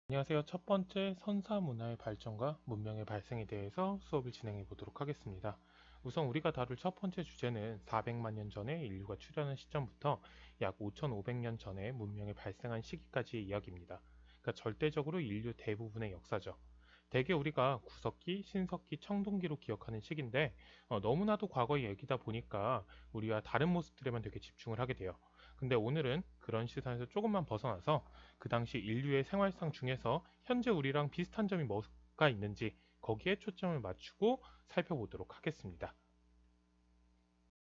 안녕하세요. 첫 번째 선사 문화의 발전과 문명의 발생에 대해서 수업을 진행해 보도록 하겠습니다. 우선 우리가 다룰 첫 번째 주제는 400만 년 전에 인류가 출현한 시점부터 약 5,500년 전에 문명이 발생한 시기까지의 이야기입니다. 그러니까 절대적으로 인류 대부분의 역사죠. 대개 우리가 구석기, 신석기, 청동기로 기억하는 시기인데 너무나도 과거의 얘기다 보니까 우리와 다른 모습들에만 되게 집중을 하게 돼요. 근데 오늘은 그런 시선에서 조금만 벗어나서 그 당시 인류의 생활상 중에서 현재 우리랑 비슷한 점이 뭐가 있는지 거기에 초점을 맞추고 살펴보도록 하겠습니다.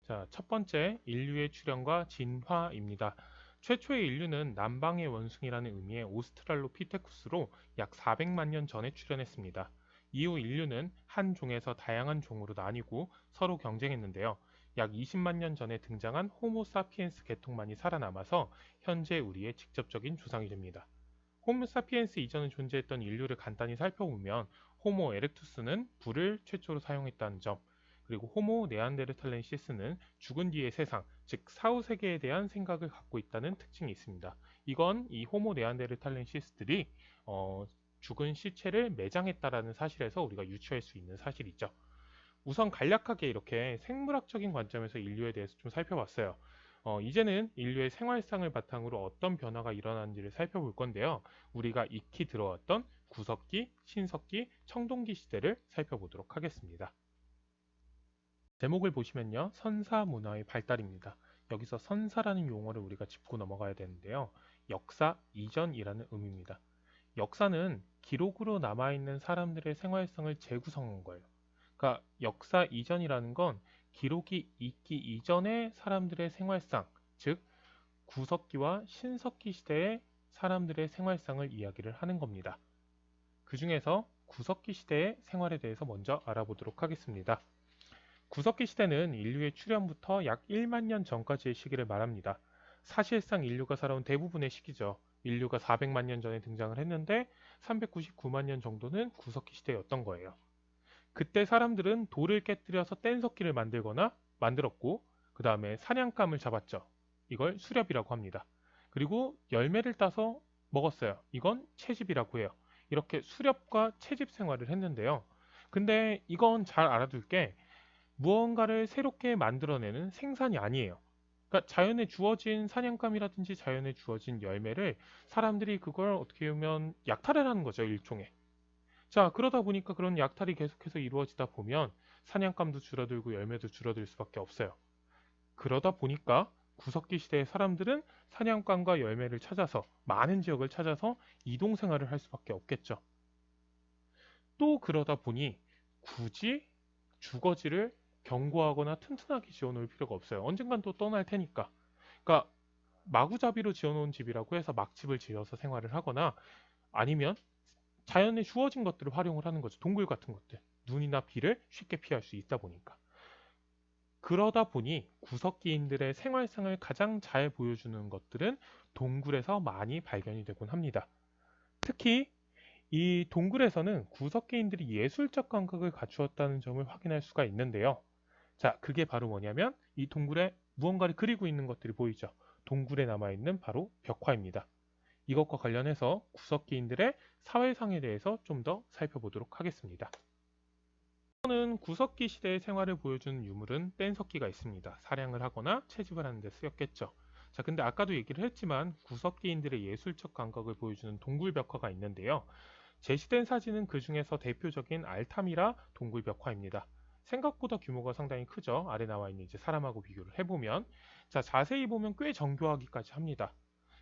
자, 첫 번째 인류의 출현과 진화입니다. 최초의 인류는 남방의 원숭이라는 의미의 오스트랄로피테쿠스로 약 400만 년 전에 출현했습니다. 이후 인류는 한 종에서 다양한 종으로 나뉘고 서로 경쟁했는데요. 약 20만 년 전에 등장한 호모사피엔스 계통만이 살아남아서 현재 우리의 직접적인 조상이 됩니다. 호모사피엔스 이전에 존재했던 인류를 간단히 살펴보면 호모 에렉투스는 불을 최초로 사용했다는 점, 그리고 호모 네안데르탈렌시스는 죽은 뒤의 세상, 즉 사후 세계에 대한 생각을 갖고 있다는 특징이 있습니다. 이건 이 호모 네안데르탈렌시스들이 죽은 시체를 매장했다라는 사실에서 우리가 유추할 수 있는 사실이죠. 우선 간략하게 이렇게 생물학적인 관점에서 인류에 대해서 좀 살펴봤어요. 이제는 인류의 생활상을 바탕으로 어떤 변화가 일어났는지를 살펴볼 건데요. 우리가 익히 들어왔던 구석기, 신석기, 청동기 시대를 살펴보도록 하겠습니다. 제목을 보시면요. 선사 문화의 발달입니다. 여기서 선사라는 용어를 우리가 짚고 넘어가야 되는데요. 역사 이전이라는 의미입니다. 역사는 기록으로 남아있는 사람들의 생활상을 재구성한 거예요. 그러니까 역사 이전이라는 건 기록이 있기 이전의 사람들의 생활상, 즉 구석기와 신석기 시대의 사람들의 생활상을 이야기를 하는 겁니다. 그 중에서 구석기 시대의 생활에 대해서 먼저 알아보도록 하겠습니다. 구석기 시대는 인류의 출현부터 약 1만 년 전까지의 시기를 말합니다. 사실상 인류가 살아온 대부분의 시기죠. 인류가 400만 년 전에 등장을 했는데 399만 년 정도는 구석기 시대였던 거예요. 그때 사람들은 돌을 깨뜨려서 뗀석기를 만들었고 그 다음에 사냥감을 잡았죠. 이걸 수렵이라고 합니다. 그리고 열매를 따서 먹었어요. 이건 채집이라고 해요. 이렇게 수렵과 채집 생활을 했는데요. 근데 이건 잘 알아둘 게 무언가를 새롭게 만들어내는 생산이 아니에요. 그러니까 자연에 주어진 사냥감이라든지 자연에 주어진 열매를 사람들이 그걸 어떻게 보면 약탈을 하는 거죠, 일종의. 자, 그러다 보니까 그런 약탈이 계속해서 이루어지다 보면 사냥감도 줄어들고 열매도 줄어들 수밖에 없어요. 그러다 보니까 구석기 시대의 사람들은 사냥감과 열매를 찾아서 많은 지역을 찾아서 이동 생활을 할 수밖에 없겠죠. 또 그러다 보니 굳이 주거지를 견고하거나 튼튼하게 지어놓을 필요가 없어요. 언젠간 또 떠날 테니까. 그러니까 마구잡이로 지어놓은 집이라고 해서 막집을 지어서 생활을 하거나 아니면 자연에 주어진 것들을 활용을 하는 거죠. 동굴 같은 것들. 눈이나 비를 쉽게 피할 수 있다 보니까. 그러다 보니 구석기인들의 생활상을 가장 잘 보여주는 것들은 동굴에서 많이 발견이 되곤 합니다. 특히 이 동굴에서는 구석기인들이 예술적 감각을 갖추었다는 점을 확인할 수가 있는데요. 자, 그게 바로 뭐냐면 이 동굴에 무언가를 그리고 있는 것들이 보이죠. 동굴에 남아있는 바로 벽화입니다. 이것과 관련해서 구석기인들의 사회상에 대해서 좀 더 살펴보도록 하겠습니다. 우선은 구석기 시대의 생활을 보여주는 유물은 뗀석기가 있습니다. 사냥을 하거나 채집을 하는 데 쓰였겠죠. 자, 근데 아까도 얘기를 했지만 구석기인들의 예술적 감각을 보여주는 동굴 벽화가 있는데요. 제시된 사진은 그 중에서 대표적인 알타미라 동굴 벽화입니다. 생각보다 규모가 상당히 크죠. 아래 나와 있는 이제 사람하고 비교를 해보면. 자, 자세히 보면 꽤 정교하기까지 합니다.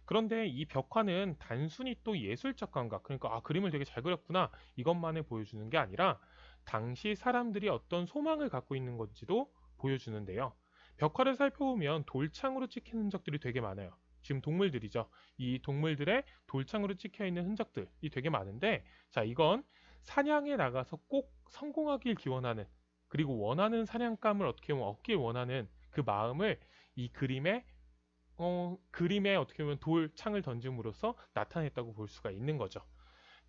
그런데 이 벽화는 단순히 또 예술적 감각, 그러니까 그림을 되게 잘 그렸구나 이것만을 보여주는 게 아니라 당시 사람들이 어떤 소망을 갖고 있는 건지도 보여주는데요. 벽화를 살펴보면 돌창으로 찍힌 흔적들이 되게 많아요. 지금 동물들이죠. 이 동물들의 돌창으로 찍혀 있는 흔적들이 되게 많은데, 자, 이건 사냥에 나가서 꼭 성공하길 기원하는, 그리고 원하는 사냥감을 어떻게 보면 얻길 원하는 그 마음을 이 그림에 어떻게 보면 돌창을 던짐으로써 나타냈다고 볼 수가 있는 거죠.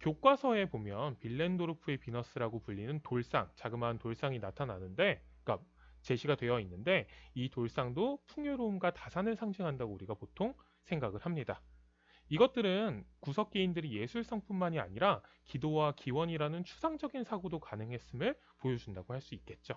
교과서에 보면 빌렌도르프의 비너스라고 불리는 돌상, 자그마한 돌상이 나타나는데, 그러니까 제시가 되어 있는데 이 돌상도 풍요로움과 다산을 상징한다고 우리가 보통 생각을 합니다. 이것들은 구석기인들이 예술성뿐만이 아니라 기도와 기원이라는 추상적인 사고도 가능했음을 보여준다고 할 수 있겠죠.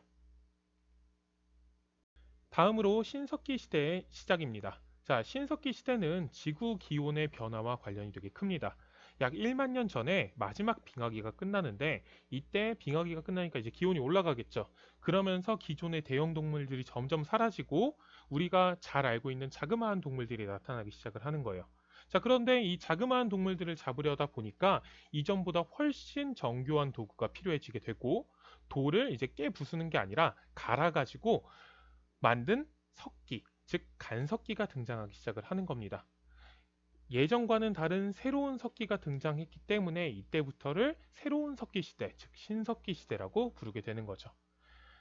다음으로 신석기 시대의 시작입니다. 자, 신석기 시대는 지구 기온의 변화와 관련이 되게 큽니다. 약 1만 년 전에 마지막 빙하기가 끝나는데 이때 빙하기가 끝나니까 이제 기온이 올라가겠죠. 그러면서 기존의 대형 동물들이 점점 사라지고 우리가 잘 알고 있는 자그마한 동물들이 나타나기 시작을 하는 거예요. 자, 그런데 이 자그마한 동물들을 잡으려다 보니까 이전보다 훨씬 정교한 도구가 필요해지게 되고 돌을 이제 깨 부수는 게 아니라 갈아가지고 만든 석기, 즉 간석기가 등장하기 시작을 하는 겁니다. 예전과는 다른 새로운 석기가 등장했기 때문에 이때부터를 새로운 석기 시대, 즉 신석기 시대라고 부르게 되는 거죠.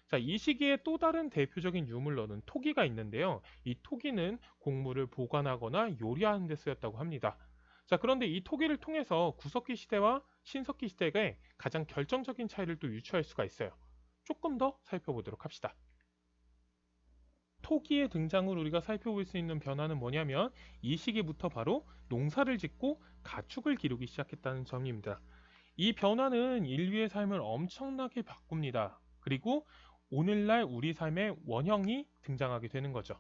자, 이 시기에 또 다른 대표적인 유물로는 토기가 있는데요. 이 토기는 곡물을 보관하거나 요리하는 데 쓰였다고 합니다. 자, 그런데 이 토기를 통해서 구석기 시대와 신석기 시대의 가장 결정적인 차이를 또 유추할 수가 있어요. 조금 더 살펴보도록 합시다. 토기의 등장을 우리가 살펴볼 수 있는 변화는 뭐냐면 이 시기부터 바로 농사를 짓고 가축을 기르기 시작했다는 점입니다. 이 변화는 인류의 삶을 엄청나게 바꿉니다. 그리고 오늘날 우리 삶의 원형이 등장하게 되는 거죠.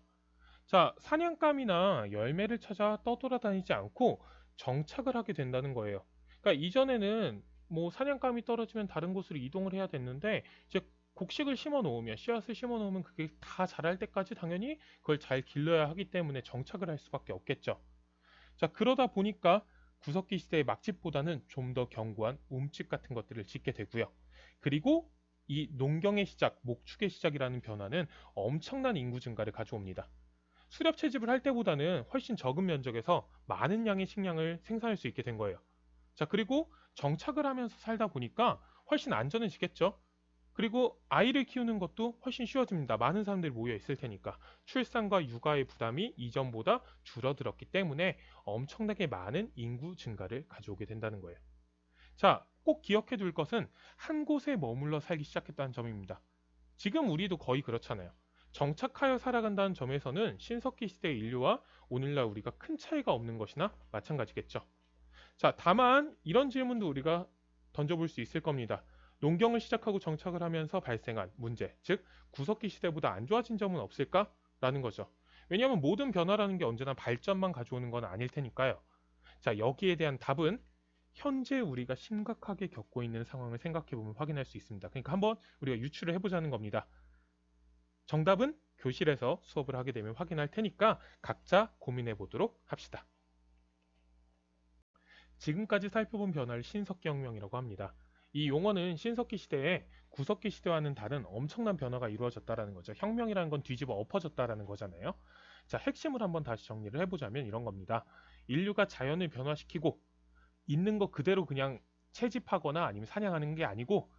자, 사냥감이나 열매를 찾아 떠돌아다니지 않고 정착을 하게 된다는 거예요. 그러니까 이전에는 뭐 사냥감이 떨어지면 다른 곳으로 이동을 해야 됐는데 이제 곡식을 심어 놓으면 씨앗을 심어 놓으면 그게 다 자랄 때까지 당연히 그걸 잘 길러야 하기 때문에 정착을 할 수밖에 없겠죠. 자, 그러다 보니까 구석기 시대의 막집보다는 좀 더 견고한 움집 같은 것들을 짓게 되고요. 그리고 이 농경의 시작, 목축의 시작이라는 변화는 엄청난 인구 증가를 가져옵니다. 수렵 채집을 할 때보다는 훨씬 적은 면적에서 많은 양의 식량을 생산할 수 있게 된 거예요. 자, 그리고 정착을 하면서 살다 보니까 훨씬 안전해지겠죠. 그리고 아이를 키우는 것도 훨씬 쉬워집니다. 많은 사람들이 모여 있을 테니까. 출산과 육아의 부담이 이전보다 줄어들었기 때문에 엄청나게 많은 인구 증가를 가져오게 된다는 거예요. 자, 꼭 기억해 둘 것은 한 곳에 머물러 살기 시작했다는 점입니다. 지금 우리도 거의 그렇잖아요. 정착하여 살아간다는 점에서는 신석기 시대의 인류와 오늘날 우리가 큰 차이가 없는 것이나 마찬가지겠죠. 자, 다만 이런 질문도 우리가 던져볼 수 있을 겁니다. 농경을 시작하고 정착을 하면서 발생한 문제, 즉 구석기 시대보다 안 좋아진 점은 없을까? 라는 거죠. 왜냐하면 모든 변화라는 게 언제나 발전만 가져오는 건 아닐 테니까요. 자, 여기에 대한 답은 현재 우리가 심각하게 겪고 있는 상황을 생각해보면 확인할 수 있습니다. 그러니까 한번 우리가 유추를 해보자는 겁니다. 정답은 교실에서 수업을 하게 되면 확인할 테니까 각자 고민해 보도록 합시다. 지금까지 살펴본 변화를 신석기혁명이라고 합니다. 이 용어는 신석기 시대에 구석기 시대와는 다른 엄청난 변화가 이루어졌다는 거죠. 혁명이라는 건 뒤집어 엎어졌다는 거잖아요. 자, 핵심을 한번 다시 정리를 해보자면 이런 겁니다. 인류가 자연을 변화시키고 있는 거 그대로 그냥 채집하거나 아니면 사냥하는 게 아니고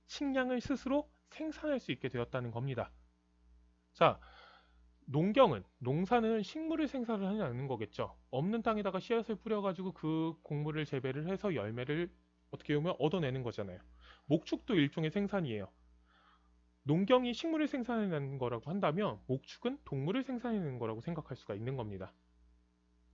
식량을 스스로 생산할 수 있게 되었다는 겁니다. 자, 농사는 식물을 생산을 하지 않는 거겠죠. 없는 땅에다가 씨앗을 뿌려가지고 그 곡물을 재배를 해서 열매를 어떻게 보면 얻어내는 거잖아요. 목축도 일종의 생산이에요. 농경이 식물을 생산해내는 거라고 한다면 목축은 동물을 생산해내는 거라고 생각할 수가 있는 겁니다.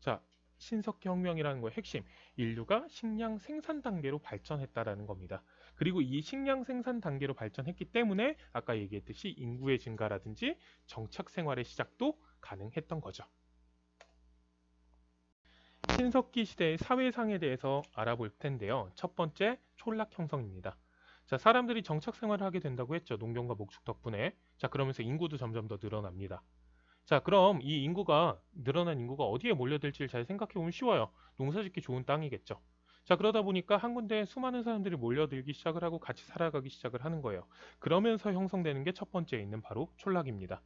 자, 신석기혁명이라는 거의 핵심, 인류가 식량 생산 단계로 발전했다라는 겁니다. 그리고 이 식량 생산 단계로 발전했기 때문에 아까 얘기했듯이 인구의 증가라든지 정착 생활의 시작도 가능했던 거죠. 신석기 시대의 사회상에 대해서 알아볼 텐데요. 첫 번째, 촌락 형성입니다. 자, 사람들이 정착 생활을 하게 된다고 했죠. 농경과 목축 덕분에. 자, 그러면서 인구도 점점 더 늘어납니다. 자, 그럼 이 늘어난 인구가 어디에 몰려들지를 잘 생각해보면 쉬워요. 농사짓기 좋은 땅이겠죠. 자, 그러다 보니까 한 군데에 수많은 사람들이 몰려들기 시작을 하고 같이 살아가기 시작을 하는 거예요. 그러면서 형성되는 게 첫 번째에 있는 바로 촌락입니다.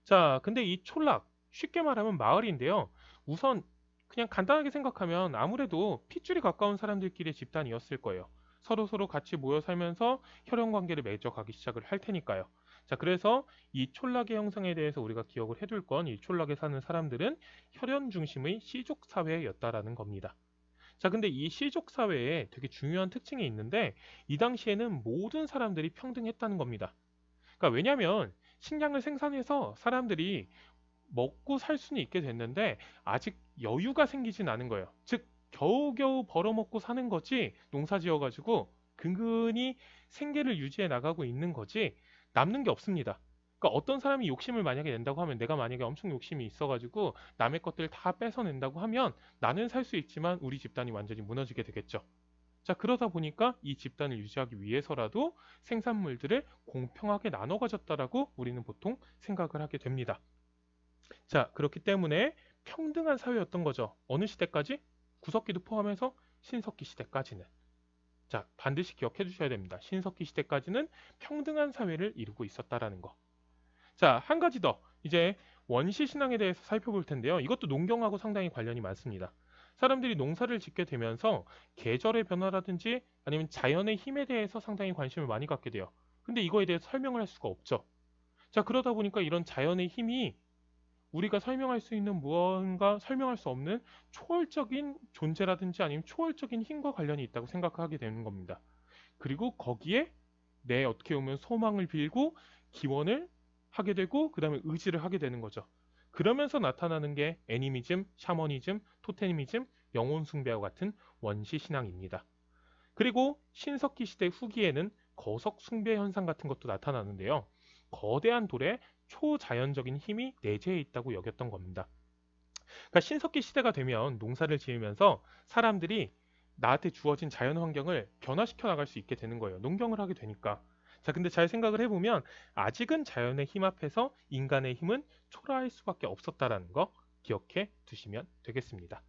자, 근데 이 촌락, 쉽게 말하면 마을인데요. 우선 그냥 간단하게 생각하면 아무래도 핏줄이 가까운 사람들끼리의 집단이었을 거예요. 서로 같이 모여 살면서 혈연 관계를 맺어가기 시작을 할 테니까요. 자, 그래서 이 촌락의 형성에 대해서 우리가 기억을 해둘 건 이 촌락에 사는 사람들은 혈연 중심의 시족 사회였다라는 겁니다. 자, 근데 이 시족 사회에 되게 중요한 특징이 있는데 이 당시에는 모든 사람들이 평등했다는 겁니다. 그러니까 왜냐하면 식량을 생산해서 사람들이 먹고 살 수는 있게 됐는데 아직 여유가 생기진 않은 거예요. 즉 겨우겨우 벌어먹고 사는 거지 농사 지어가지고 근근히 생계를 유지해 나가고 있는 거지 남는 게 없습니다. 그러니까 어떤 사람이 욕심을 만약에 낸다고 하면 내가 만약에 엄청 욕심이 있어가지고 남의 것들 다 뺏어낸다고 하면 나는 살 수 있지만 우리 집단이 완전히 무너지게 되겠죠. 자, 그러다 보니까 이 집단을 유지하기 위해서라도 생산물들을 공평하게 나눠 가졌다라고 우리는 보통 생각을 하게 됩니다. 자, 그렇기 때문에 평등한 사회였던 거죠. 어느 시대까지? 구석기도 포함해서 신석기 시대까지는. 자, 반드시 기억해 주셔야 됩니다. 신석기 시대까지는 평등한 사회를 이루고 있었다라는 거. 자, 한 가지 더. 이제 원시 신앙에 대해서 살펴볼 텐데요. 이것도 농경하고 상당히 관련이 많습니다. 사람들이 농사를 짓게 되면서 계절의 변화라든지 아니면 자연의 힘에 대해서 상당히 관심을 많이 갖게 돼요. 근데 이거에 대해서 설명을 할 수가 없죠. 자, 그러다 보니까 이런 자연의 힘이 우리가 설명할 수 있는 무언가 설명할 수 없는 초월적인 존재라든지 아니면 초월적인 힘과 관련이 있다고 생각하게 되는 겁니다. 그리고 거기에 내 어떻게 보면 소망을 빌고 기원을 하게 되고 그 다음에 의지를 하게 되는 거죠. 그러면서 나타나는 게 애니미즘, 샤머니즘, 토테미즘, 영혼 숭배와 같은 원시 신앙입니다. 그리고 신석기 시대 후기에는 거석 숭배 현상 같은 것도 나타나는데요. 거대한 돌에 초자연적인 힘이 내재해 있다고 여겼던 겁니다. 그러니까 신석기 시대가 되면 농사를 지으면서 사람들이 나한테 주어진 자연 환경을 변화시켜 나갈 수 있게 되는 거예요. 농경을 하게 되니까. 자, 근데 잘 생각을 해보면 아직은 자연의 힘 앞에서 인간의 힘은 초라할 수밖에 없었다라는 거 기억해 두시면 되겠습니다.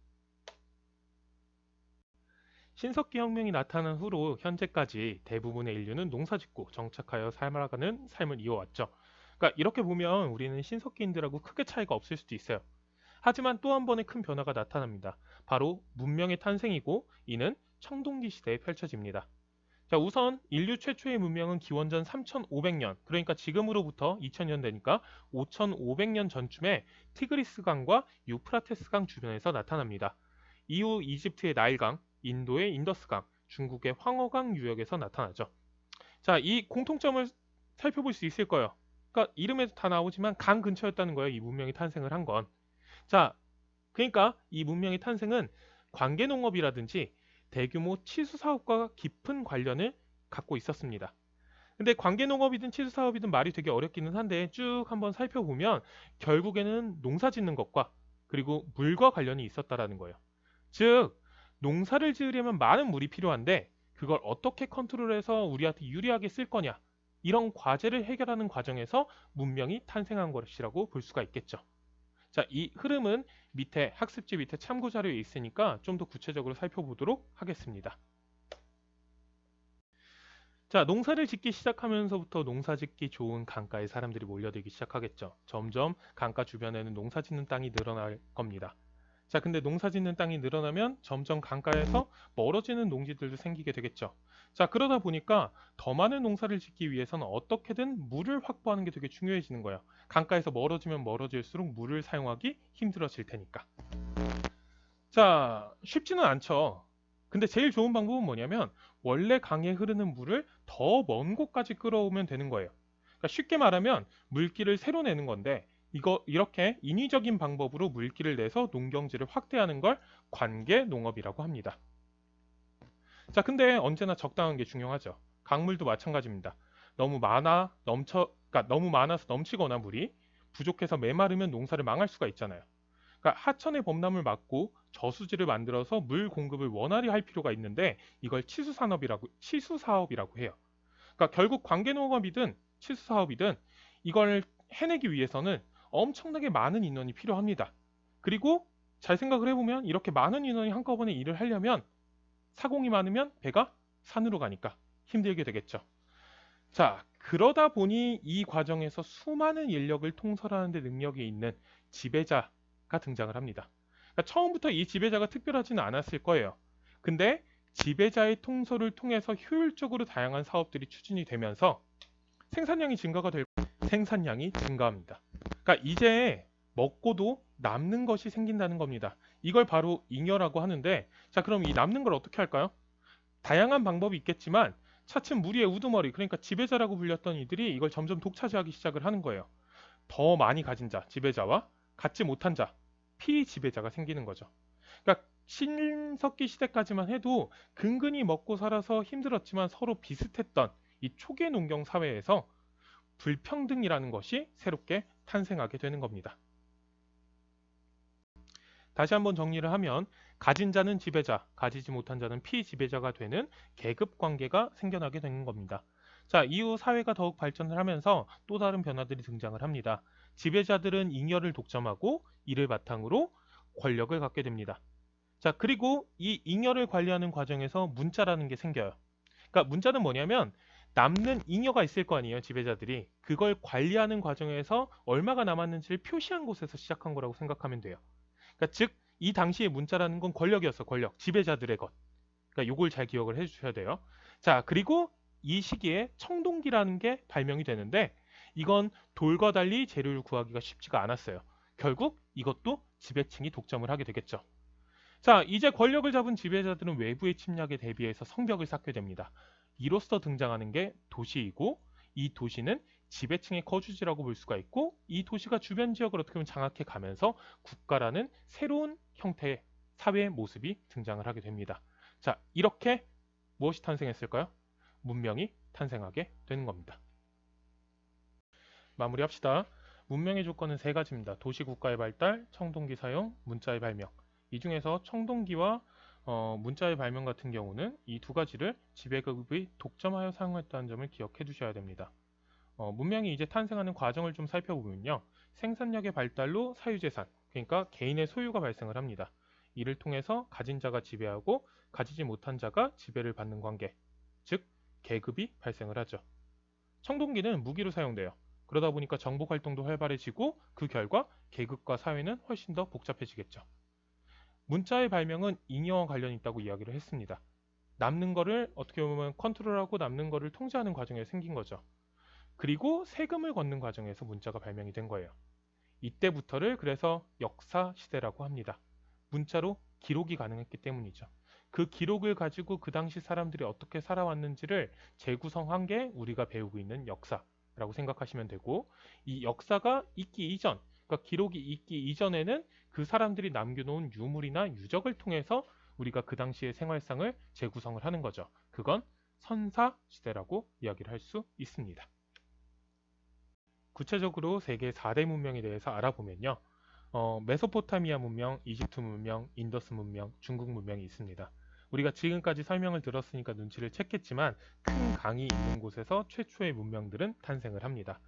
신석기 혁명이 나타난 후로 현재까지 대부분의 인류는 농사짓고 정착하여 살아가는 삶을 이어왔죠. 그러니까 이렇게 보면 우리는 신석기인들하고 크게 차이가 없을 수도 있어요. 하지만 또 한 번의 큰 변화가 나타납니다. 바로 문명의 탄생이고 이는 청동기 시대에 펼쳐집니다. 자, 우선 인류 최초의 문명은 기원전 3500년, 그러니까 지금으로부터 2000년 되니까 5500년 전쯤에 티그리스강과 유프라테스강 주변에서 나타납니다. 이후 이집트의 나일강, 인도의 인더스강, 중국의 황허강 유역에서 나타나죠. 자, 이 공통점을 살펴볼 수 있을 거예요. 그러니까 이름에도 다 나오지만 강 근처였다는 거예요. 이 문명이 탄생을 한 건. 자, 그러니까 이 문명의 탄생은 관계농업이라든지 대규모 치수 사업과 깊은 관련을 갖고 있었습니다. 근데 관계농업이든 치수 사업이든 말이 되게 어렵기는 한데 쭉 한번 살펴보면 결국에는 농사 짓는 것과 그리고 물과 관련이 있었다라는 거예요. 즉, 농사를 지으려면 많은 물이 필요한데 그걸 어떻게 컨트롤해서 우리한테 유리하게 쓸 거냐, 이런 과제를 해결하는 과정에서 문명이 탄생한 것이라고 볼 수가 있겠죠. 자, 이 흐름은 밑에 학습지 밑에 참고 자료에 있으니까 좀 더 구체적으로 살펴보도록 하겠습니다. 자, 농사를 짓기 시작하면서부터 농사 짓기 좋은 강가에 사람들이 몰려들기 시작하겠죠. 점점 강가 주변에는 농사 짓는 땅이 늘어날 겁니다. 자, 근데 농사 짓는 땅이 늘어나면 점점 강가에서 멀어지는 농지들도 생기게 되겠죠. 자, 그러다 보니까 더 많은 농사를 짓기 위해서는 어떻게든 물을 확보하는 게 되게 중요해지는 거예요. 강가에서 멀어지면 멀어질수록 물을 사용하기 힘들어질 테니까. 자, 쉽지는 않죠. 근데 제일 좋은 방법은 뭐냐면 원래 강에 흐르는 물을 더 먼 곳까지 끌어오면 되는 거예요. 그러니까 쉽게 말하면 물길을 새로 내는 건데 이렇게 인위적인 방법으로 물길을 내서 농경지를 확대하는 걸 관계 농업이라고 합니다. 자, 근데 언제나 적당한 게 중요하죠. 강물도 마찬가지입니다. 그러니까 너무 많아서 넘치거나 물이 부족해서 메마르면 농사를 망할 수가 있잖아요. 그러니까 하천의 범람을 막고 저수지를 만들어서 물 공급을 원활히 할 필요가 있는데 이걸 치수사업이라고 해요. 그러니까 결국 관계농업이든 치수사업이든 이걸 해내기 위해서는 엄청나게 많은 인원이 필요합니다. 그리고 잘 생각을 해보면 이렇게 많은 인원이 한꺼번에 일을 하려면 사공이 많으면 배가 산으로 가니까 힘들게 되겠죠. 자, 그러다 보니 이 과정에서 수많은 인력을 통솔하는 데 능력이 있는 지배자가 등장을 합니다. 그러니까 처음부터 이 지배자가 특별하지는 않았을 거예요. 근데 지배자의 통솔을 통해서 효율적으로 다양한 사업들이 추진이 되면서 생산량이 증가합니다. 그러니까 이제 먹고도 남는 것이 생긴다는 겁니다. 이걸 바로 잉여라고 하는데, 자, 그럼 이 남는 걸 어떻게 할까요? 다양한 방법이 있겠지만 차츰 무리의 우두머리, 그러니까 지배자라고 불렸던 이들이 이걸 점점 독차지하기 시작을 하는 거예요. 더 많이 가진 자, 지배자와 갖지 못한 자, 피지배자가 생기는 거죠. 그러니까 신석기 시대까지만 해도 근근히 먹고 살아서 힘들었지만 서로 비슷했던 이 초기 농경 사회에서 불평등이라는 것이 새롭게 탄생하게 되는 겁니다. 다시 한번 정리를 하면 가진 자는 지배자, 가지지 못한 자는 피지배자가 되는 계급 관계가 생겨나게 되는 겁니다. 자, 이후 사회가 더욱 발전을 하면서 또 다른 변화들이 등장을 합니다. 지배자들은 잉여를 독점하고 이를 바탕으로 권력을 갖게 됩니다. 자, 그리고 이 잉여를 관리하는 과정에서 문자라는 게 생겨요. 그러니까 문자는 뭐냐면 남는 잉여가 있을 거 아니에요, 지배자들이. 그걸 관리하는 과정에서 얼마가 남았는지를 표시한 곳에서 시작한 거라고 생각하면 돼요. 그러니까 즉, 이 당시의 문자라는 건 권력이었어, 권력. 지배자들의 것. 그러니까 요걸 잘 기억을 해주셔야 돼요. 자, 그리고 이 시기에 청동기라는 게 발명이 되는데 이건 돌과 달리 재료를 구하기가 쉽지가 않았어요. 결국 이것도 지배층이 독점을 하게 되겠죠. 자, 이제 권력을 잡은 지배자들은 외부의 침략에 대비해서 성벽을 쌓게 됩니다. 이로써 등장하는 게 도시이고 이 도시는 지배층의 거주지라고 볼 수가 있고 이 도시가 주변 지역을 어떻게 보면 장악해 가면서 국가라는 새로운 형태의 사회의 모습이 등장을 하게 됩니다. 자, 이렇게 무엇이 탄생했을까요? 문명이 탄생하게 되는 겁니다. 마무리합시다. 문명의 조건은 세 가지입니다. 도시 국가의 발달, 청동기 사용, 문자의 발명. 이 중에서 청동기와 문자의 발명 같은 경우는 이 두 가지를 지배급이 독점하여 사용했다는 점을 기억해 두셔야 됩니다. 문명이 이제 탄생하는 과정을 좀 살펴보면요. 생산력의 발달로 사유재산, 그러니까 개인의 소유가 발생을 합니다. 이를 통해서 가진 자가 지배하고 가지지 못한 자가 지배를 받는 관계, 즉 계급이 발생을 하죠. 청동기는 무기로 사용돼요. 그러다 보니까 정복 활동도 활발해지고 그 결과 계급과 사회는 훨씬 더 복잡해지겠죠. 문자의 발명은 잉여와 관련이 있다고 이야기를 했습니다. 남는 거를 어떻게 보면 컨트롤하고 남는 거를 통제하는 과정에 생긴 거죠. 그리고 세금을 걷는 과정에서 문자가 발명이 된 거예요. 이때부터를 그래서 역사 시대라고 합니다. 문자로 기록이 가능했기 때문이죠. 그 기록을 가지고 그 당시 사람들이 어떻게 살아왔는지를 재구성한 게 우리가 배우고 있는 역사라고 생각하시면 되고 이 역사가 있기 이전, 그러니까 기록이 있기 이전에는 그 사람들이 남겨놓은 유물이나 유적을 통해서 우리가 그 당시의 생활상을 재구성을 하는 거죠. 그건 선사 시대라고 이야기를 할 수 있습니다. 구체적으로 세계 4대 문명에 대해서 알아보면요. 메소포타미아 문명, 이집트 문명, 인더스 문명, 중국 문명이 있습니다. 우리가 지금까지 설명을 들었으니까 눈치를 챘겠지만 큰 강이 있는 곳에서 최초의 문명들은 탄생을 합니다.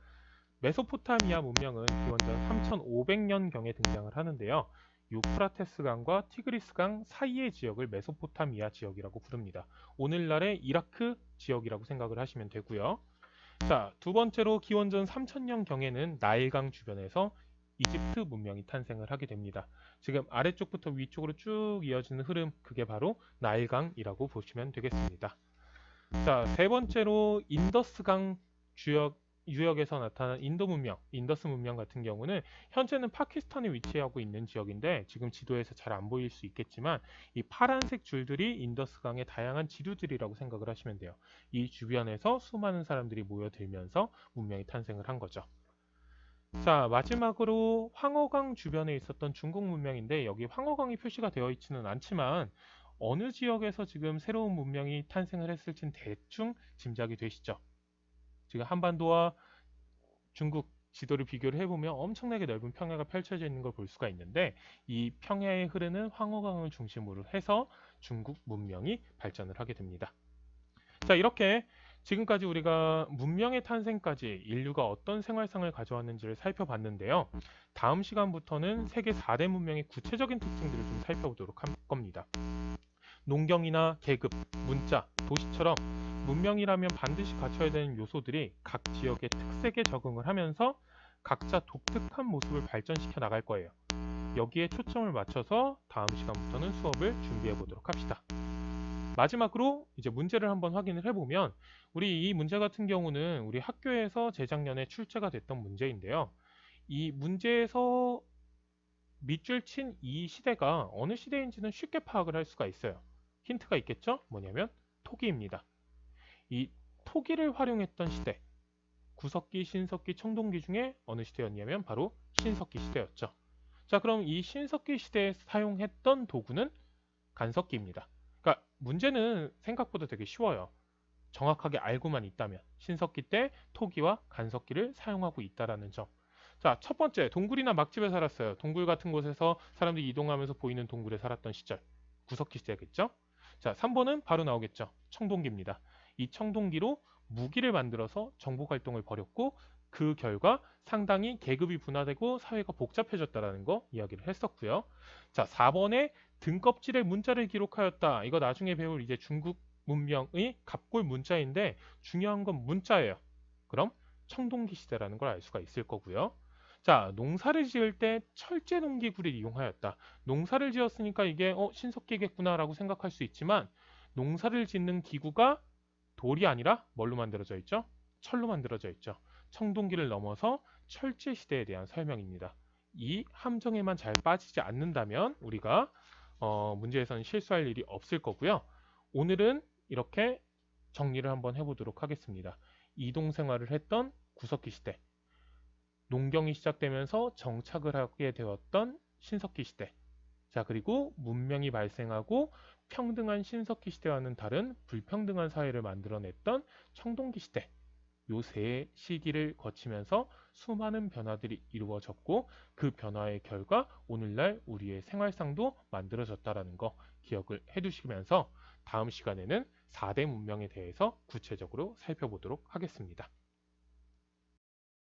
메소포타미아 문명은 기원전 3500년경에 등장을 하는데요. 유프라테스 강과 티그리스 강 사이의 지역을 메소포타미아 지역이라고 부릅니다. 오늘날의 이라크 지역이라고 생각을 하시면 되고요. 자, 두 번째로 기원전 3000년경에는 나일강 주변에서 이집트 문명이 탄생을 하게 됩니다. 지금 아래쪽부터 위쪽으로 쭉 이어지는 흐름, 그게 바로 나일강이라고 보시면 되겠습니다. 자, 세 번째로 인더스강 유역에서 나타난 인도 문명, 인더스 문명 같은 경우는 현재는 파키스탄에 위치하고 있는 지역인데 지금 지도에서 잘 안 보일 수 있겠지만 이 파란색 줄들이 인더스강의 다양한 지류들이라고 생각을 하시면 돼요. 이 주변에서 수많은 사람들이 모여들면서 문명이 탄생을 한 거죠. 자, 마지막으로 황허강 주변에 있었던 중국 문명인데 여기 황허강이 표시가 되어 있지는 않지만 어느 지역에서 지금 새로운 문명이 탄생을 했을지는 대충 짐작이 되시죠? 지금 한반도와 중국 지도를 비교를 해보면 엄청나게 넓은 평야가 펼쳐져 있는 걸 볼 수가 있는데 이 평야에 흐르는 황허강을 중심으로 해서 중국 문명이 발전을 하게 됩니다. 자, 이렇게 지금까지 우리가 문명의 탄생까지 인류가 어떤 생활상을 가져왔는지를 살펴봤는데요. 다음 시간부터는 세계 4대 문명의 구체적인 특징들을 좀 살펴보도록 할 겁니다. 농경이나 계급, 문자, 도시처럼 문명이라면 반드시 갖춰야 되는 요소들이 각 지역의 특색에 적응을 하면서 각자 독특한 모습을 발전시켜 나갈 거예요. 여기에 초점을 맞춰서 다음 시간부터는 수업을 준비해 보도록 합시다. 마지막으로 이제 문제를 한번 확인을 해보면 우리 이 문제 같은 경우는 우리 학교에서 재작년에 출제가 됐던 문제인데요. 이 문제에서 밑줄 친 이 시대가 어느 시대인지는 쉽게 파악을 할 수가 있어요. 힌트가 있겠죠? 뭐냐면 토기입니다. 이 토기를 활용했던 시대, 구석기, 신석기, 청동기 중에 어느 시대였냐면 바로 신석기 시대였죠. 자, 그럼 이 신석기 시대에 사용했던 도구는 간석기입니다. 그러니까 문제는 생각보다 되게 쉬워요. 정확하게 알고만 있다면 신석기 때 토기와 간석기를 사용하고 있다라는 점. 자, 첫 번째, 동굴이나 막집에 살았어요. 동굴 같은 곳에서 사람들이 이동하면서 보이는 동굴에 살았던 시절. 구석기 시대겠죠? 자, 3번은 바로 나오겠죠. 청동기입니다. 이 청동기로 무기를 만들어서 정복 활동을 벌였고 그 결과 상당히 계급이 분화되고 사회가 복잡해졌다라는 거 이야기를 했었고요. 자, 4번에 등껍질에 문자를 기록하였다. 이거 나중에 배울 이제 중국 문명의 갑골 문자인데 중요한 건 문자예요. 그럼 청동기 시대라는 걸 알 수가 있을 거고요. 자, 농사를 지을 때 철제 농기구를 이용하였다. 농사를 지었으니까 이게 신석기겠구나라고 생각할 수 있지만 농사를 짓는 기구가 돌이 아니라 뭘로 만들어져 있죠? 철로 만들어져 있죠. 청동기를 넘어서 철제 시대에 대한 설명입니다. 이 함정에만 잘 빠지지 않는다면 우리가 문제에서는 실수할 일이 없을 거고요. 오늘은 이렇게 정리를 한번 해보도록 하겠습니다. 이동 생활을 했던 구석기 시대, 농경이 시작되면서 정착을 하게 되었던 신석기 시대, 자, 그리고 문명이 발생하고 평등한 신석기 시대와는 다른 불평등한 사회를 만들어냈던 청동기 시대, 요 세 시기를 거치면서 수많은 변화들이 이루어졌고 그 변화의 결과 오늘날 우리의 생활상도 만들어졌다는 거 기억을 해두시면서 다음 시간에는 4대 문명에 대해서 구체적으로 살펴보도록 하겠습니다.